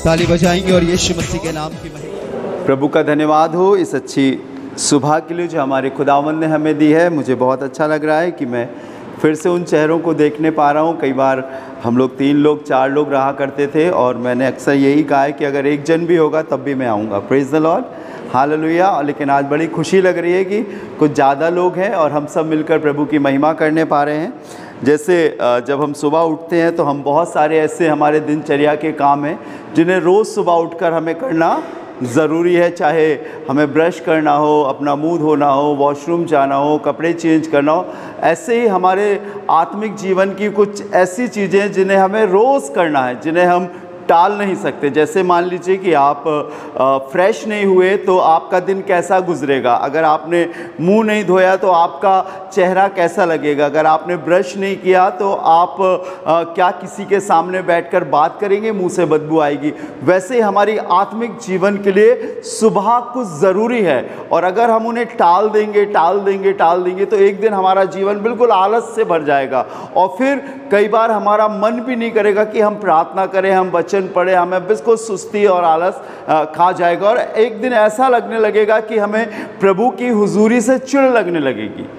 ताली बजाएंगे और यीशु मसीह के नाम की महिमा। प्रभु का धन्यवाद हो इस अच्छी सुबह के लिए जो हमारे खुदावंद ने हमें दी है। मुझे बहुत अच्छा लग रहा है कि मैं फिर से उन चेहरों को देखने पा रहा हूँ। कई बार हम लोग 3 लोग 4 लोग रहा करते थे और मैंने अक्सर यही कहा है कि अगर एक जन भी होगा तब भी मैं आऊँगा। Praise the Lord, hallelujah. लेकिन आज बड़ी खुशी लग रही है कि कुछ ज़्यादा लोग हैं और हम सब मिलकर प्रभु की महिमा करने पा रहे हैं। जैसे जब हम सुबह उठते हैं तो हम बहुत सारे ऐसे हमारे दिनचर्या के काम हैं जिन्हें रोज़ सुबह उठकर हमें करना ज़रूरी है। चाहे हमें ब्रश करना हो, अपना मुंह धोना हो, वॉशरूम जाना हो, कपड़े चेंज करना हो, ऐसे ही हमारे आत्मिक जीवन की कुछ ऐसी चीज़ें जिन्हें हमें रोज़ करना है, जिन्हें हम टाल नहीं सकते। जैसे मान लीजिए कि आप फ्रेश नहीं हुए तो आपका दिन कैसा गुजरेगा। अगर आपने मुंह नहीं धोया तो आपका चेहरा कैसा लगेगा। अगर आपने ब्रश नहीं किया तो आप क्या किसी के सामने बैठकर बात करेंगे, मुंह से बदबू आएगी। वैसे ही हमारी आत्मिक जीवन के लिए सुबह कुछ ज़रूरी है और अगर हम उन्हें टाल देंगे तो एक दिन हमारा जीवन बिल्कुल आलस से भर जाएगा और फिर कई बार हमारा मन भी नहीं करेगा कि हम प्रार्थना करें, हम वचन पढ़े, हमें बिल्कुल सुस्ती और आलस खा जाएगा और एक दिन ऐसा लगने लगेगा कि हमें प्रभु की हुजूरी से चिढ़ लगने लगेगी।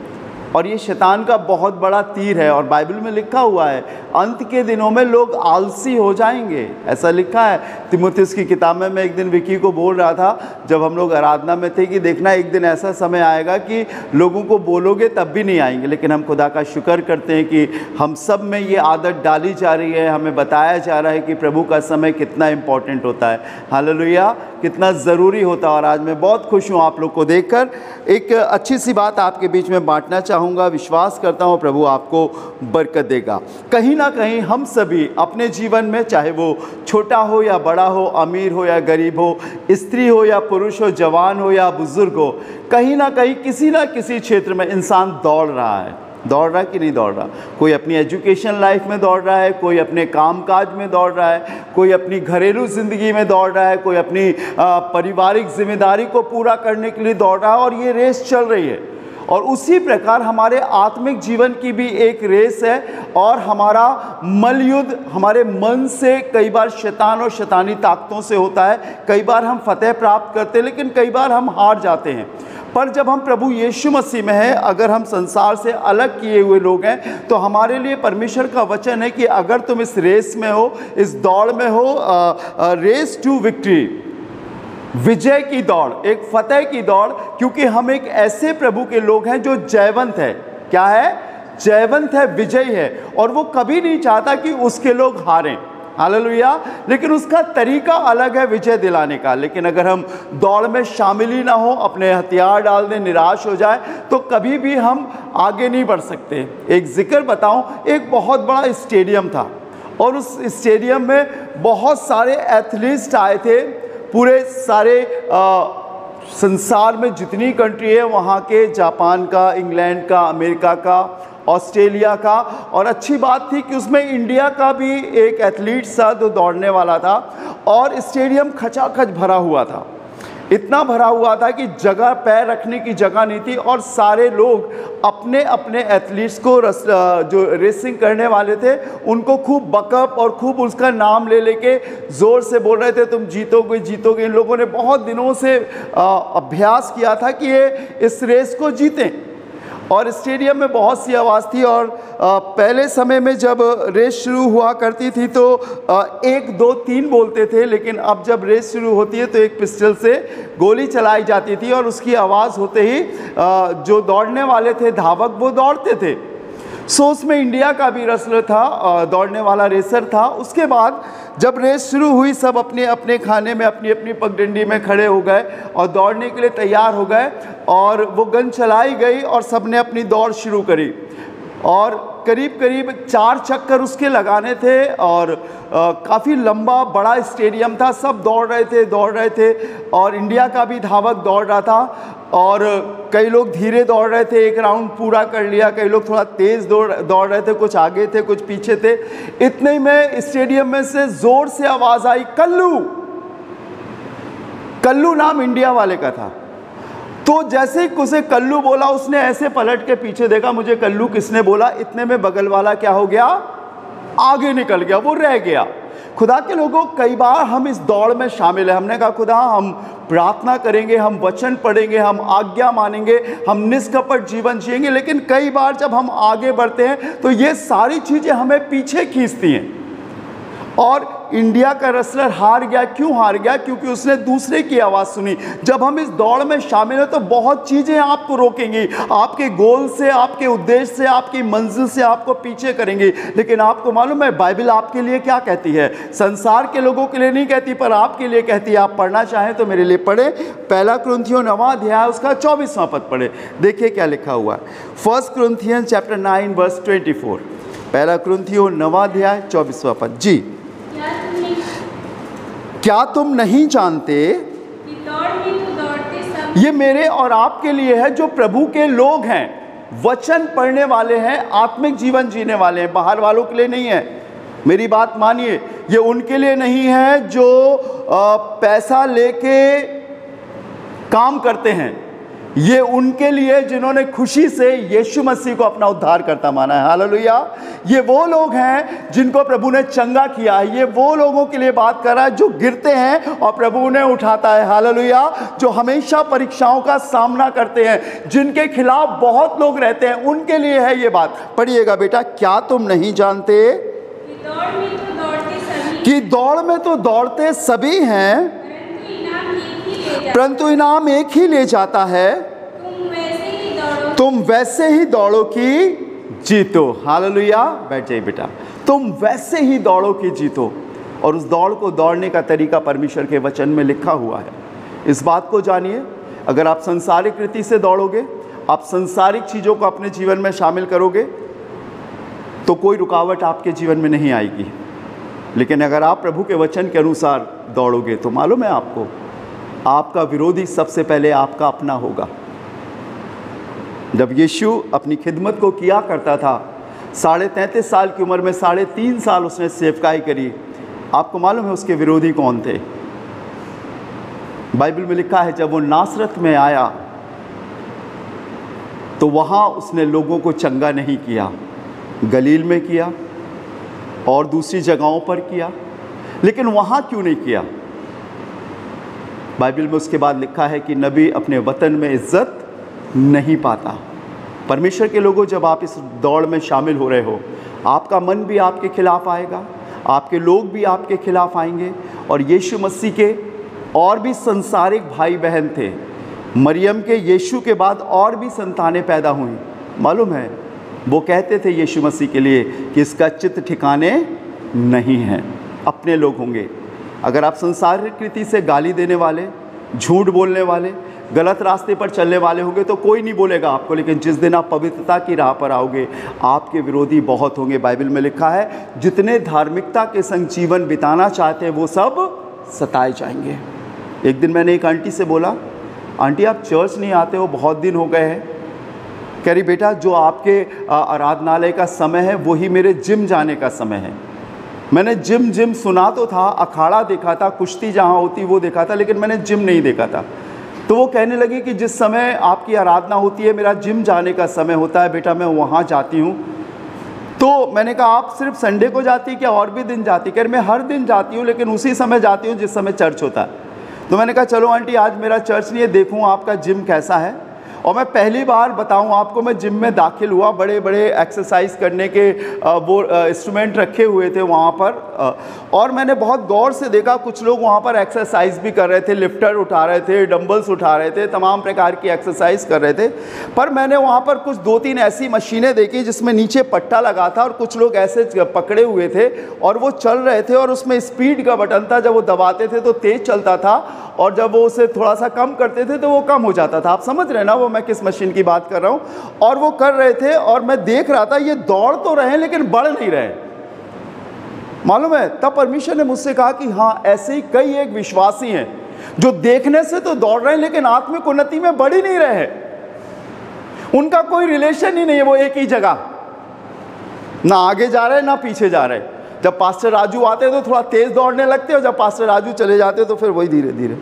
और ये शैतान का बहुत बड़ा तीर है और बाइबल में लिखा हुआ है अंत के दिनों में लोग आलसी हो जाएंगे, ऐसा लिखा है तीमुथियुस की किताब में। मैं एक दिन विकी को बोल रहा था जब हम लोग आराधना में थे कि देखना एक दिन ऐसा समय आएगा कि लोगों को बोलोगे तब भी नहीं आएंगे। लेकिन हम खुदा का शुक्र करते हैं कि हम सब में ये आदत डाली जा रही है, हमें बताया जा रहा है कि प्रभु का समय कितना इम्पोर्टेंट होता है। हालेलुया, कितना ज़रूरी होता है। और आज मैं बहुत खुश हूँ आप लोग को देखकर। एक अच्छी सी बात आपके बीच में बांटना चाहूँगा। विश्वास करता हूँ प्रभु आपको बरकत देगा। कहीं ना कहीं हम सभी अपने जीवन में, चाहे वो छोटा हो या बड़ा हो, अमीर हो या गरीब हो, स्त्री हो या पुरुष हो, जवान हो या बुजुर्ग हो, कहीं ना कहीं किसी ना किसी क्षेत्र में इंसान दौड़ रहा है। दौड़ रहा है कि नहीं दौड़ रहा? कोई अपनी एजुकेशन लाइफ में दौड़ रहा है, कोई अपने कामकाज में दौड़ रहा है, कोई अपनी घरेलू ज़िंदगी में दौड़ रहा है, कोई अपनी पारिवारिक जिम्मेदारी को पूरा करने के लिए दौड़ रहा है और ये रेस चल रही है। और उसी प्रकार हमारे आत्मिक जीवन की भी एक रेस है और हमारा मलयुद्ध हमारे मन से कई बार शैतान और शैतानी ताकतों से होता है। कई बार हम फतेह प्राप्त करते हैं लेकिन कई बार हम हार जाते हैं। पर जब हम प्रभु यीशु मसीह में हैं, अगर हम संसार से अलग किए हुए लोग हैं, तो हमारे लिए परमेश्वर का वचन है कि अगर तुम इस रेस में हो, इस दौड़ में हो, रेस टू विक्ट्री, विजय की दौड़, एक फतेह की दौड़, क्योंकि हम एक ऐसे प्रभु के लोग हैं जो जयवंत है। क्या है? जयवंत है, विजयी है और वो कभी नहीं चाहता कि उसके लोग हारें। हालेलुया। लेकिन उसका तरीका अलग है विजय दिलाने का। लेकिन अगर हम दौड़ में शामिल ही ना हो, अपने हथियार डाल दें, निराश हो जाए, तो कभी भी हम आगे नहीं बढ़ सकते। एक जिक्र बताऊं, एक बहुत बड़ा स्टेडियम था और उस स्टेडियम में बहुत सारे एथलीट्स आए थे। पूरे सारे संसार में जितनी कंट्री है वहाँ के, जापान का, इंग्लैंड का, अमेरिका का, ऑस्ट्रेलिया का, और अच्छी बात थी कि उसमें इंडिया का भी एक एथलीट था जो दौड़ने वाला था और स्टेडियम खचाखच भरा हुआ था। इतना भरा हुआ था कि जगह पैर रखने की जगह नहीं थी और सारे लोग अपने अपने एथलीट्स को जो रेसिंग करने वाले थे उनको खूब बकअप और खूब उसका नाम ले लेके ज़ोर से बोल रहे थे तुम जीतोगे जीतोगे। इन लोगों ने बहुत दिनों से अभ्यास किया था कि ये इस रेस को जीतें और स्टेडियम में बहुत सी आवाज़ थी। और पहले समय में जब रेस शुरू हुआ करती थी तो 1 2 3 बोलते थे, लेकिन अब जब रेस शुरू होती है तो एक पिस्टल से गोली चलाई जाती थी और उसकी आवाज़ होते ही जो दौड़ने वाले थे धावक वो दौड़ते थे। सो उसमें इंडिया का भी रेसलर था, दौड़ने वाला रेसर था। उसके बाद जब रेस शुरू हुई सब अपने अपने खाने में अपनी अपनी पगडंडी में खड़े हो गए और दौड़ने के लिए तैयार हो गए और वो गन चलाई गई और सब ने अपनी दौड़ शुरू करी और करीब करीब 4 चक्कर उसके लगाने थे और काफ़ी लंबा बड़ा स्टेडियम था। सब दौड़ रहे थे और इंडिया का भी धावक दौड़ रहा था और कई लोग धीरे दौड़ रहे थे, एक राउंड पूरा कर लिया, कई लोग थोड़ा तेज़ दौड़ रहे थे, कुछ आगे थे कुछ पीछे थे। इतने में स्टेडियम में से ज़ोर से आवाज़ आई कल्लू। कल्लू नाम इंडिया वाले का था। तो जैसे ही उसे कल्लू बोला उसने ऐसे पलट के पीछे देखा मुझे कल्लू किसने बोला। इतने में बगल वाला क्या हो गया, आगे निकल गया, वो रह गया। खुदा के लोगों, कई बार हम इस दौड़ में शामिल हैं। हमने कहा खुदा हम प्रार्थना करेंगे, हम वचन पढ़ेंगे, हम आज्ञा मानेंगे, हम निष्कपट जीवन जिएंगे, लेकिन कई बार जब हम आगे बढ़ते हैं तो ये सारी चीज़ें हमें पीछे खींचती हैं। और इंडिया का रेसलर हार गया, क्यों हार गया? क्योंकि उसने दूसरे की आवाज़ सुनी। जब हम इस दौड़ में शामिल हैं तो बहुत चीज़ें आपको रोकेंगी, आपके गोल से, आपके उद्देश्य से, आपकी मंजिल से आपको पीछे करेंगी। लेकिन आपको मालूम है बाइबल आपके लिए क्या कहती है? संसार के लोगों के लिए नहीं कहती, पर आपके लिए कहती है। आप पढ़ना चाहें तो मेरे लिए पढ़े, 1 कुरिन्थियों 9वां अध्याय उसका 24वां पद पढ़े। देखिए क्या लिखा हुआ है। 1 कुरिन्थियन चैप्टर 9 वर्स 24। 1 कुरिन्थियों 9वां अध्याय 24वां पद। जी, क्या तुम नहीं जानते कि दौड़ में तो दौड़ते सब। ये मेरे और आपके लिए है जो प्रभु के लोग हैं, वचन पढ़ने वाले हैं, आत्मिक जीवन जीने वाले हैं, बाहर वालों के लिए नहीं है। मेरी बात मानिए, ये उनके लिए नहीं है जो पैसा लेके काम करते हैं, ये उनके लिए जिन्होंने खुशी से यीशु मसीह को अपना उद्धारकर्ता माना है। हालेलुया। ये वो लोग हैं जिनको प्रभु ने चंगा किया है। ये वो लोगों के लिए बात कर रहा है जो गिरते हैं और प्रभु उन्हें उठाता है। हालेलुया। जो हमेशा परीक्षाओं का सामना करते हैं, जिनके खिलाफ बहुत लोग रहते हैं, उनके लिए है ये बात। पढ़िएगा बेटा। क्या तुम नहीं जानते कि दौड़ में तो दौड़ते सभी, कि दौड़ में तो दौड़ते सभी हैं, परंतु इनाम एक ही ले जाता है। तुम वैसे ही दौड़ो कि जीतो। हालेलुया। बैठ जाइए बेटा। तुम वैसे ही दौड़ो कि जीतो। और उस दौड़ को दौड़ने का तरीका परमेश्वर के वचन में लिखा हुआ है। इस बात को जानिए, अगर आप संसारिक रीति से दौड़ोगे, आप संसारिक चीज़ों को अपने जीवन में शामिल करोगे, तो कोई रुकावट आपके जीवन में नहीं आएगी। लेकिन अगर आप प्रभु के वचन के अनुसार दौड़ोगे तो मालूम है आपको, आपका विरोधी सबसे पहले आपका अपना होगा। जब यीशु अपनी खिदमत को किया करता था, 33.5 साल की उम्र में 3.5 साल उसने सेवकाई करी। आपको मालूम है उसके विरोधी कौन थे? बाइबल में लिखा है जब वो नासरत में आया तो वहाँ उसने लोगों को चंगा नहीं किया। गलील में किया और दूसरी जगहों पर किया, लेकिन वहाँ क्यों नहीं किया? बाइबल में उसके बाद लिखा है कि नबी अपने वतन में इज्जत नहीं पाता। परमेश्वर के लोगों, जब आप इस दौड़ में शामिल हो रहे हो, आपका मन भी आपके खिलाफ आएगा, आपके लोग भी आपके खिलाफ आएंगे। और यीशु मसीह के और भी संसारिक भाई बहन थे। मरियम के यीशु के बाद और भी संतानें पैदा हुई। मालूम है वो कहते थे यीशु मसीह के लिए कि इसका चित्त ठिकाने नहीं है। अपने लोग होंगे। अगर आप संसारिक रीति से गाली देने वाले, झूठ बोलने वाले, गलत रास्ते पर चलने वाले होंगे तो कोई नहीं बोलेगा आपको। लेकिन जिस दिन आप पवित्रता की राह पर आओगे, आपके विरोधी बहुत होंगे। बाइबल में लिखा है जितने धार्मिकता के संग जीवन बिताना चाहते हैं वो सब सताए जाएंगे। एक दिन मैंने एक आंटी से बोला, आंटी आप चर्च नहीं आते हो, बहुत दिन हो गए हैं। कह रही बेटा जो आपके आराधनालय का समय है वही मेरे जिम जाने का समय है। मैंने जिम सुना तो था, अखाड़ा देखा था, कुश्ती जहाँ होती वो देखा था, लेकिन मैंने जिम नहीं देखा था। तो वो कहने लगी कि जिस समय आपकी आराधना होती है मेरा जिम जाने का समय होता है बेटा, मैं वहाँ जाती हूँ। तो मैंने कहा आप सिर्फ संडे को जाती क्या और भी दिन जाती? कह रही मैं हर दिन जाती हूँ, लेकिन उसी समय जाती हूँ जिस समय चर्च होता है। तो मैंने कहा चलो आंटी आज मेरा चर्च नहीं है, देखूँ आपका जिम कैसा है। और मैं पहली बार बताऊं आपको, मैं जिम में दाखिल हुआ, बड़े बड़े एक्सरसाइज करने के वो इंस्ट्रूमेंट रखे हुए थे वहाँ पर। और मैंने बहुत गौर से देखा कुछ लोग वहाँ पर एक्सरसाइज भी कर रहे थे, लिफ्टर उठा रहे थे, डंबल्स उठा रहे थे, तमाम प्रकार की एक्सरसाइज कर रहे थे। पर मैंने वहाँ पर कुछ 2-3 ऐसी मशीनें देखी जिसमें नीचे पट्टा लगा था और कुछ लोग ऐसे पकड़े हुए थे और वो चल रहे थे। और उसमें स्पीड का बटन था, जब वो दबाते थे तो तेज़ चलता था और जब वो उसे थोड़ा सा कम करते थे तो वो कम हो जाता था। आप समझ रहे ना वो मैं किस मशीन की बात कर रहा हूँ। और वो कर रहे थे और मैं देख रहा था ये दौड़ तो रहे हैं लेकिन बढ़ नहीं रहे। मालूम है तब परमेश्वर ने मुझसे कहा कि हाँ ऐसे ही कई एक विश्वासी हैं जो देखने से तो दौड़ रहे हैं लेकिन आत्मिक उन्नति में बढ़ ही नहीं रहे। उनका कोई रिलेशन ही नहीं है, वो एक ही जगह, ना आगे जा रहे ना पीछे जा रहे। जब पास्टर राजू आते तो थोड़ा तेज दौड़ने लगते और जब पास्टर राजू चले जाते तो फिर वही धीरे धीरे।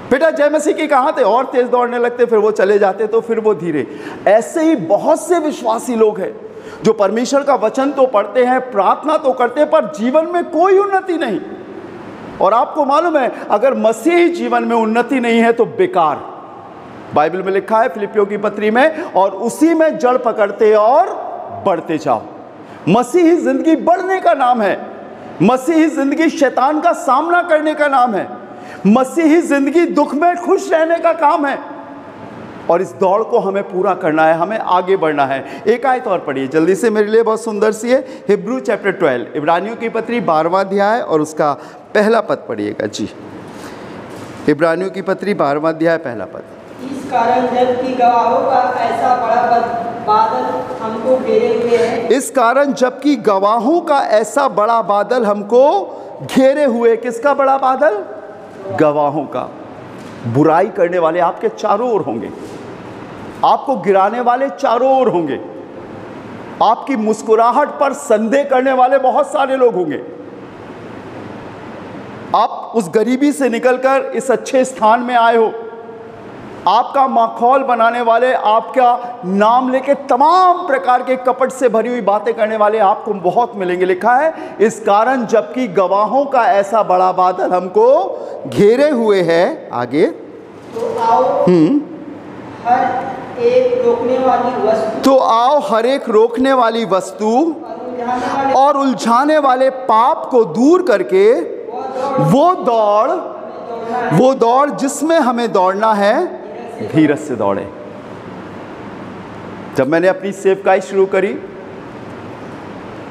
बेटा जय मसीह की कहाँ थे, और तेज दौड़ने लगते, फिर वो चले जाते तो फिर वो धीरे। ऐसे ही बहुत से विश्वासी लोग हैं जो परमेश्वर का वचन तो पढ़ते हैं, प्रार्थना तो करते हैं, पर जीवन में कोई उन्नति नहीं। और आपको मालूम है, अगर मसीही जीवन में उन्नति नहीं है तो बेकार। बाइबल में लिखा है फिलिपियों की पत्री में, और उसी में जड़ पकड़ते और बढ़ते जाओ। मसीही जिंदगी बढ़ने का नाम है। मसीही जिंदगी शैतान का सामना करने का नाम है। मसीही जिंदगी दुख में खुश रहने का काम है। और इस दौड़ को हमें पूरा करना है, हमें आगे बढ़ना है। एक आयत और पढ़िए जल्दी से, मेरे लिए बहुत सुंदर सी है। हिब्रू चैप्टर 12, इब्रानियों की पत्री 12वां अध्याय और उसका पहला पद पढ़िएगा जी। इब्रानियों की पत्री 12वां अध्याय पहला पद। इस कारण जबकि गवाहों का ऐसा बड़ा बादल हमको घेरे हुए है। इस कारण जबकि गवाहों का ऐसा बड़ा बादल हमको घेरे हुए। किसका बड़ा बादल? गवाहों का। बुराई करने वाले आपके चारों ओर होंगे, आपको गिराने वाले चारों ओर होंगे, आपकी मुस्कुराहट पर संदेह करने वाले बहुत सारे लोग होंगे। आप उस गरीबी से निकलकर इस अच्छे स्थान में आए हो, आपका माखौल बनाने वाले, आपका नाम लेके तमाम प्रकार के कपट से भरी हुई बातें करने वाले आपको बहुत मिलेंगे। लिखा है, इस कारण जबकि गवाहों का ऐसा बड़ा बादल हमको घेरे हुए है। आगे, तो आओ हर एक रोकने वाली वस्तु, तो आओ हर एक रोकने वाली वस्तु और उलझाने वाले पाप को दूर करके वो दौड़ जिसमें हमें दौड़ना है, धीरज से दौड़े। जब मैंने अपनी सेवकाई शुरू करी,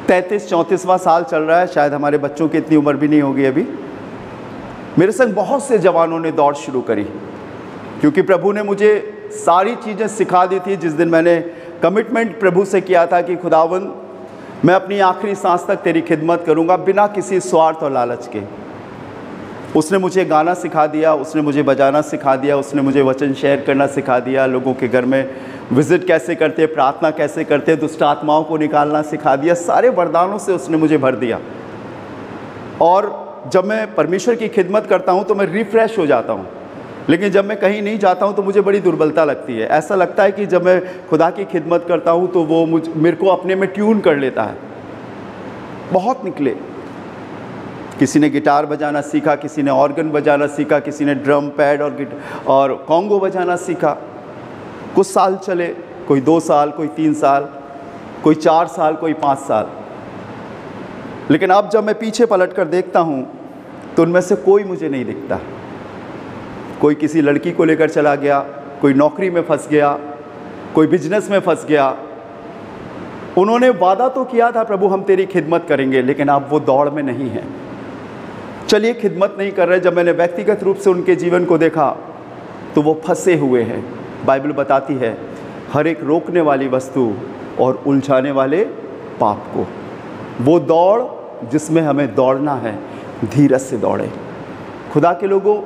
33-34वां साल चल रहा है, शायद हमारे बच्चों की इतनी उम्र भी नहीं होगी अभी, मेरे संग बहुत से जवानों ने दौड़ शुरू करी, क्योंकि प्रभु ने मुझे सारी चीज़ें सिखा दी थी। जिस दिन मैंने कमिटमेंट प्रभु से किया था कि खुदावंद मैं अपनी आखिरी सांस तक तेरी खिदमत करूँगा बिना किसी स्वार्थ और लालच के, उसने मुझे गाना सिखा दिया, उसने मुझे बजाना सिखा दिया, उसने मुझे वचन शेयर करना सिखा दिया, लोगों के घर में विज़िट कैसे करते, प्रार्थना कैसे करते, दुष्ट आत्माओं को निकालना सिखा दिया। सारे वरदानों से उसने मुझे भर दिया। और जब मैं परमेश्वर की खिदमत करता हूँ तो मैं रिफ़्रेश हो जाता हूँ, लेकिन जब मैं कहीं नहीं जाता हूँ तो मुझे बड़ी दुर्बलता लगती है। ऐसा लगता है कि जब मैं खुदा की खिदमत करता हूँ तो वो मेरे को अपने में ट्यून कर लेता है। बहुत निकले, किसी ने गिटार बजाना सीखा, किसी ने ऑर्गन बजाना सीखा, किसी ने ड्रम पैड और कॉन्गो बजाना सीखा। कुछ साल चले, कोई 2 साल, कोई 3 साल, कोई 4 साल, कोई 5 साल। लेकिन अब जब मैं पीछे पलट कर देखता हूँ तो उनमें से कोई मुझे नहीं दिखता। कोई किसी लड़की को लेकर चला गया, कोई नौकरी में फंस गया, कोई बिजनेस में फंस गया। उन्होंने वादा तो किया था, प्रभु हम तेरी खिदमत करेंगे, लेकिन अब वो दौड़ में नहीं है। चलिए खिदमत नहीं कर रहे। जब मैंने व्यक्तिगत रूप से उनके जीवन को देखा तो वो फंसे हुए हैं। बाइबल बताती है, हर एक रोकने वाली वस्तु और उलझाने वाले पाप को, वो दौड़ जिसमें हमें दौड़ना है, धीरज से दौड़े। खुदा के लोगों,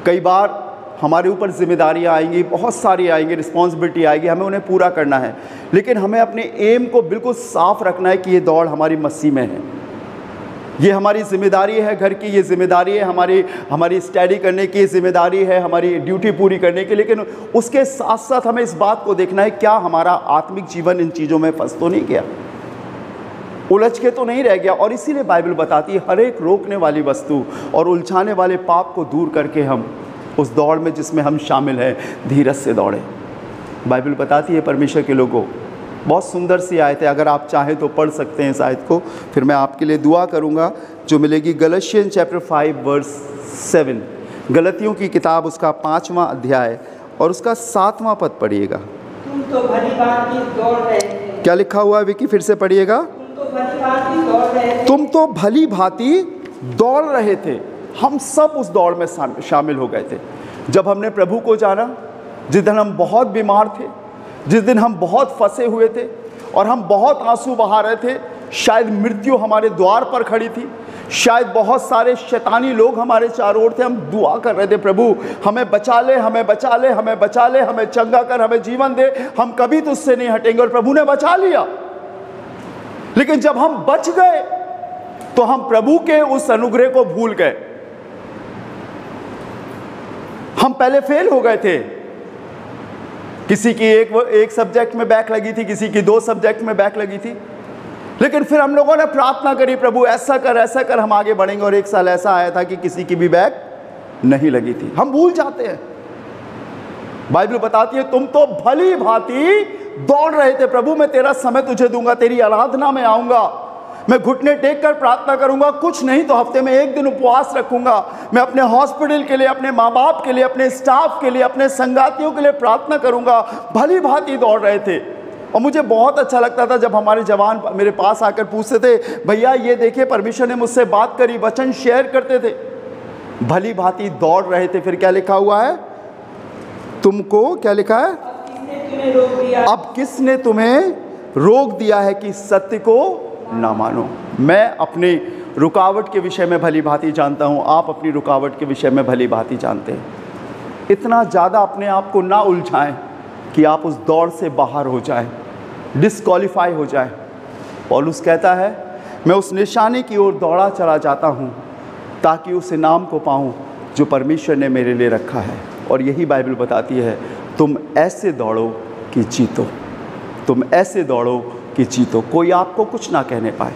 कई बार हमारे ऊपर जिम्मेदारियां आएंगी, बहुत सारी आएंगी, रिस्पॉन्सिबिलिटी आएगी, हमें उन्हें पूरा करना है, लेकिन हमें अपने एम को बिल्कुल साफ रखना है कि ये दौड़ हमारी मसीह में है। ये हमारी जिम्मेदारी है, घर की ये जिम्मेदारी है, हमारी स्टडी करने की जिम्मेदारी है, हमारी ड्यूटी पूरी करने की। लेकिन उसके साथ साथ हमें इस बात को देखना है, क्या हमारा आत्मिक जीवन इन चीज़ों में फंस तो नहीं गया, उलझ के तो नहीं रह गया। और इसीलिए बाइबल बताती है, हर एक रोकने वाली वस्तु और उलझाने वाले पाप को दूर करके हम उस दौड़ में जिसमें हम शामिल हैं, धीरज से दौड़े। बाइबल बताती है परमेश्वर के लोगों, बहुत सुंदर सी आयत है, अगर आप चाहें तो पढ़ सकते हैं इस आयत को, फिर मैं आपके लिए दुआ करूंगा जो मिलेगी गलतियों चैप्टर 5 वर्स 7। गलतियों की किताब उसका 5वां अध्याय और उसका 7वां पद पढ़िएगा। तुम तो भली भांति दौड़ रहे थे। क्या लिखा हुआ है विकी, फिर से पढ़िएगा। तुम तो भली भांति दौड़ रहे थे। हम सब उस दौड़ में शामिल हो गए थे। जब हमने प्रभु को जाना, जिस दिन हम बहुत बीमार थे, जिस दिन हम बहुत फंसे हुए थे और हम बहुत आंसू बहा रहे थे, शायद मृत्यु हमारे द्वार पर खड़ी थी, शायद बहुत सारे शैतानी लोग हमारे चारों ओर थे, हम दुआ कर रहे थे, प्रभु हमें बचा ले, हमें बचा ले, हमें बचा ले, हमें चंगा कर, हमें जीवन दे, हम कभी तुझसे नहीं हटेंगे। और प्रभु ने बचा लिया। लेकिन जब हम बच गए तो हम प्रभु के उस अनुग्रह को भूल गए। हम पहले फेल हो गए थे किसी की एक सब्जेक्ट में बैक लगी थी, किसी की 2 सब्जेक्ट में बैक लगी थी, लेकिन फिर हम लोगों ने प्रार्थना करी, प्रभु ऐसा कर हम आगे बढ़ेंगे। और एक साल ऐसा आया था कि किसी की भी बैक नहीं लगी थी। हम भूल जाते हैं। बाइबल बताती है तुम तो भली भांति दौड़ रहे थे, प्रभु मैं तेरा समय तुझे दूंगा, तेरी आराधना में आऊंगा, मैं घुटने टेक कर प्रार्थना करूंगा, कुछ नहीं तो हफ्ते में 1 दिन उपवास रखूंगा, मैं अपने हॉस्पिटल के लिए, अपने माँ बाप के लिए, अपने स्टाफ के लिए, अपने संगातियों के लिए प्रार्थना करूंगा। भली भांति दौड़ रहे थे। और मुझे बहुत अच्छा लगता था जब हमारे जवान मेरे पास आकर पूछते थे, भैया ये देखिए परमेश्वर ने मुझसे बात करी, वचन शेयर करते थे। भली भांति दौड़ रहे थे। फिर क्या लिखा हुआ है? तुमको क्या लिखा है? अब किसने तुम्हें रोक दिया है कि सत्य को ना मानो। मैं अपनी रुकावट के विषय में भली भांति जानता हूँ, आप अपनी रुकावट के विषय में भली भांति जानते हैं। इतना ज़्यादा अपने आप को ना उलझाएं कि आप उस दौड़ से बाहर हो जाएं, डिस्क्वालीफाई हो जाएं। पौलुस कहता है मैं उस निशाने की ओर दौड़ा चला जाता हूँ ताकि उस इनाम को पाऊँ जो परमेश्वर ने मेरे लिए रखा है। और यही बाइबल बताती है तुम ऐसे दौड़ो कि जीतो, तुम ऐसे दौड़ो कि जीतो, कोई आपको कुछ ना कहने पाए।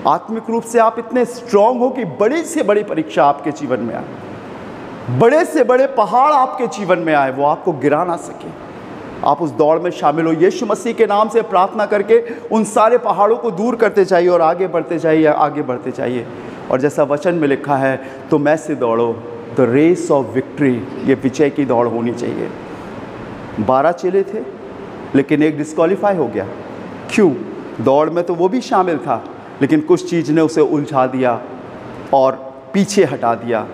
आत्मिक रूप से आप इतने स्ट्रांग हो कि बड़ी से बड़ी परीक्षा आपके जीवन में आए, बड़े से बड़े पहाड़ आपके जीवन में आए, वो आपको गिरा ना सके। आप उस दौड़ में शामिल हो। यीशु मसीह के नाम से प्रार्थना करके उन सारे पहाड़ों को दूर करते जाइए और आगे बढ़ते जाइए, आगे बढ़ते जाइए। और जैसा वचन में लिखा है तुम ऐसे दौड़ो, द रेस ऑफ विक्ट्री, ये विजय की दौड़ होनी चाहिए। 12 चेले थे लेकिन एक डिस्क्वालीफाई हो गया। क्यों? दौड़ में तो वो भी शामिल था लेकिन कुछ चीज़ ने उसे उलझा दिया और पीछे हटा दिया।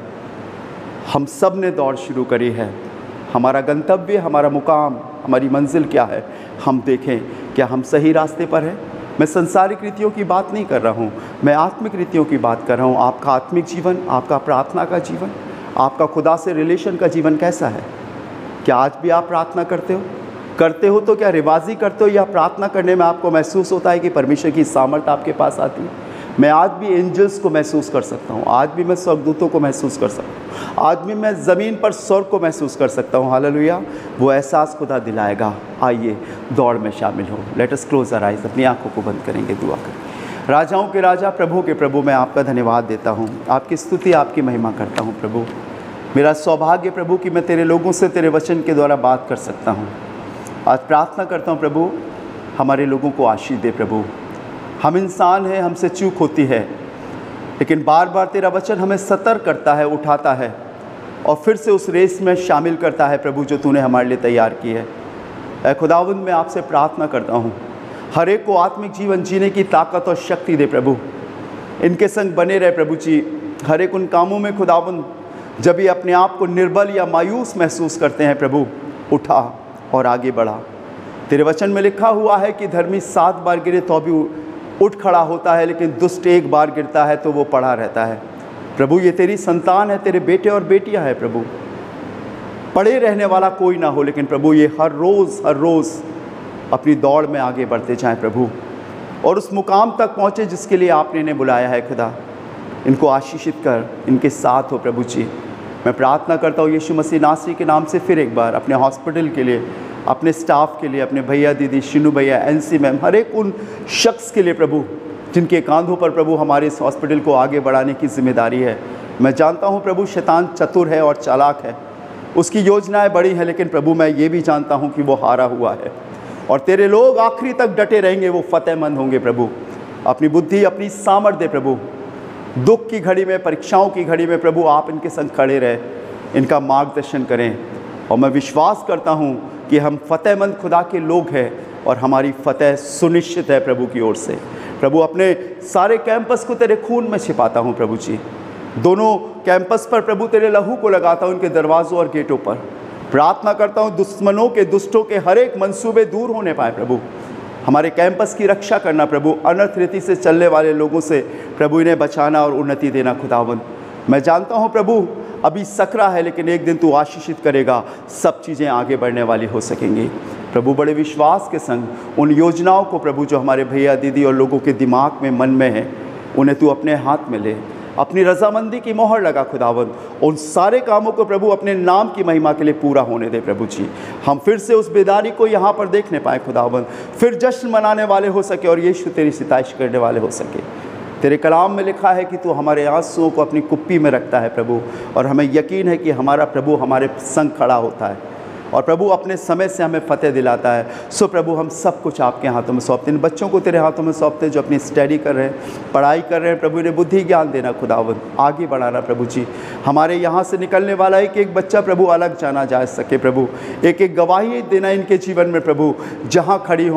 हम सब ने दौड़ शुरू करी है। हमारा गंतव्य, हमारा मुकाम, हमारी मंजिल क्या है, हम देखें क्या हम सही रास्ते पर हैं। मैं संसारिक रीतियों की बात नहीं कर रहा हूँ, मैं आत्मिक रीतियों की बात कर रहा हूँ। आपका आत्मिक जीवन, आपका प्रार्थना का जीवन, आपका खुदा से रिलेशन का जीवन कैसा है? क्या आज भी आप प्रार्थना करते हो? करते हो तो क्या रिवाजी करते हो, या प्रार्थना करने में आपको महसूस होता है कि परमेश्वर की सामर्थ आपके पास आती है? मैं आज भी एंजल्स को महसूस कर सकता हूँ, आज भी मैं स्वर्गदूतों को महसूस कर सकता हूँ, आज भी मैं ज़मीन पर स्वर्ग को महसूस कर सकता हूँ। हालेलुया। वो एहसास खुदा दिलाएगा। आइए दौड़ में शामिल हो। Let us close our eyes. अपनी आंखों को बंद करेंगे, दुआ करें। राजाओं के राजा, प्रभु के प्रभु, मैं आपका धन्यवाद देता हूँ, आपकी स्तुति, आपकी महिमा करता हूँ। प्रभु मेरा सौभाग्य प्रभु कि मैं तेरे लोगों से तेरे वचन के द्वारा बात कर सकता हूँ। आज प्रार्थना करता हूँ प्रभु हमारे लोगों को आशीष दे। प्रभु हम इंसान हैं, हमसे चूक होती है, लेकिन बार बार तेरा वचन हमें सतर्क करता है, उठाता है और फिर से उस रेस में शामिल करता है प्रभु जो तूने हमारे लिए तैयार की है। ऐ खुदावंद मैं आपसे प्रार्थना करता हूँ हर एक को आत्मिक जीवन जीने की ताकत और शक्ति दे प्रभु। इनके संग बने रहे प्रभु जी। हर एक उन कामों में खुदावंद जब ये अपने आप को निर्बल या मायूस महसूस करते हैं प्रभु, उठा और आगे बढ़ा। तेरे वचन में लिखा हुआ है कि धर्मी 7 बार गिरे तो भी उठ खड़ा होता है, लेकिन दुष्ट 1 बार गिरता है तो वो पड़ा रहता है। प्रभु ये तेरी संतान है, तेरे बेटे और बेटियां हैं प्रभु। पड़े रहने वाला कोई ना हो, लेकिन प्रभु ये हर रोज़ अपनी दौड़ में आगे बढ़ते जाएं प्रभु, और उस मुकाम तक पहुँचे जिसके लिए आपने इन्हें बुलाया है। खुदा इनको आशीषित कर, इनके साथ हो प्रभु जी। मैं प्रार्थना करता हूँ यीशु मसीह नासरी के नाम से फिर एक बार अपने हॉस्पिटल के लिए, अपने स्टाफ के लिए, अपने भैया दीदी, शिनू भैया, एनसी मैम, हर एक उन शख्स के लिए प्रभु जिनके कांधों पर प्रभु हमारे इस हॉस्पिटल को आगे बढ़ाने की जिम्मेदारी है। मैं जानता हूँ प्रभु शैतान चतुर है और चालाक है, उसकी योजनाएं बड़ी हैं, लेकिन प्रभु मैं ये भी जानता हूँ कि वो हारा हुआ है और तेरे लोग आखिरी तक डटे रहेंगे, वो फतेहमंद होंगे प्रभु। अपनी बुद्धि, अपनी सामर्थ दे प्रभु। दुख की घड़ी में, परीक्षाओं की घड़ी में प्रभु आप इनके संग खड़े रहे, इनका मार्गदर्शन करें। और मैं विश्वास करता हूँ कि हम फतेहमंद खुदा के लोग हैं और हमारी फतेह सुनिश्चित है प्रभु की ओर से। प्रभु अपने सारे कैंपस को तेरे खून में छिपाता हूँ प्रभु जी। दोनों कैंपस पर प्रभु तेरे लहू को लगाता हूँ, उनके दरवाज़ों और गेटों पर। प्रार्थना करता हूँ दुश्मनों के, दुष्टों के हर एक मंसूबे दूर होने पाए प्रभु। हमारे कैंपस की रक्षा करना प्रभु, अनर्थ रीति से चलने वाले लोगों से प्रभु इन्हें बचाना और उन्नति देना खुदावंद। मैं जानता हूँ प्रभु अभी सकरा है, लेकिन एक दिन तू आशीषित करेगा, सब चीज़ें आगे बढ़ने वाली हो सकेंगी प्रभु। बड़े विश्वास के संग उन योजनाओं को प्रभु जो हमारे भैया दीदी और लोगों के दिमाग में, मन में है, उन्हें तू अपने हाथ में ले। अपनी रजामंदी की मोहर लगा खुदावंद। उन सारे कामों को प्रभु अपने नाम की महिमा के लिए पूरा होने दे प्रभु जी। हम फिर से उस बेदारी को यहाँ पर देखने पाए खुदावंद, फिर जश्न मनाने वाले हो सके और यीशु तेरी सिताइश करने वाले हो सके। तेरे कलाम में लिखा है कि तू हमारे आंसुओं को अपनी कुप्पी में रखता है प्रभु, और हमें यकीन है कि हमारा प्रभु हमारे संग खड़ा होता है और प्रभु अपने समय से हमें फतेह दिलाता है। सो प्रभु हम सब कुछ आपके हाथों में सौंपते हैं, इन बच्चों को तेरे हाथों में सौंपते हैं जो अपनी स्टडी कर रहे हैं, पढ़ाई कर रहे हैं। प्रभु इन्हें बुद्धि ज्ञान देना खुदावंद, आगे बढ़ाना प्रभु जी। हमारे यहाँ से निकलने वाला एक बच्चा प्रभु अलग जाना जा सके प्रभु, एक एक गवाही देना इनके जीवन में प्रभु, जहाँ खड़े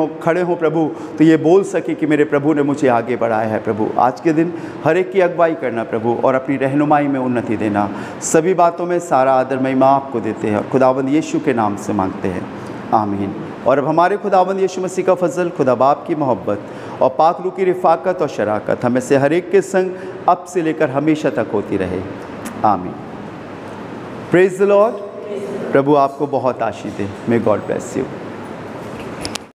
हों प्रभु तो ये बोल सके कि मेरे प्रभु ने मुझे आगे बढ़ाया है प्रभु। आज के दिन हर एक की अगुवाई करना प्रभु और अपनी रहनुमाई में उन्नति देना। सभी बातों में सारा आदर महिमा आपको देते हैं, खुदावंद यीशु के नाम से मांगते हैं, आमीन। और अब हमारे खुदावंद यीशु मसीह का फजल, खुदा बाप की मोहब्बत और पाक रूह की रिफ़ाकत और शराकत हमें से हर एक के संग अब से लेकर हमेशा तक होती रहे, आमीन। Praise the Lord. प्रभु आपको बहुत आशीष दे। May God bless you.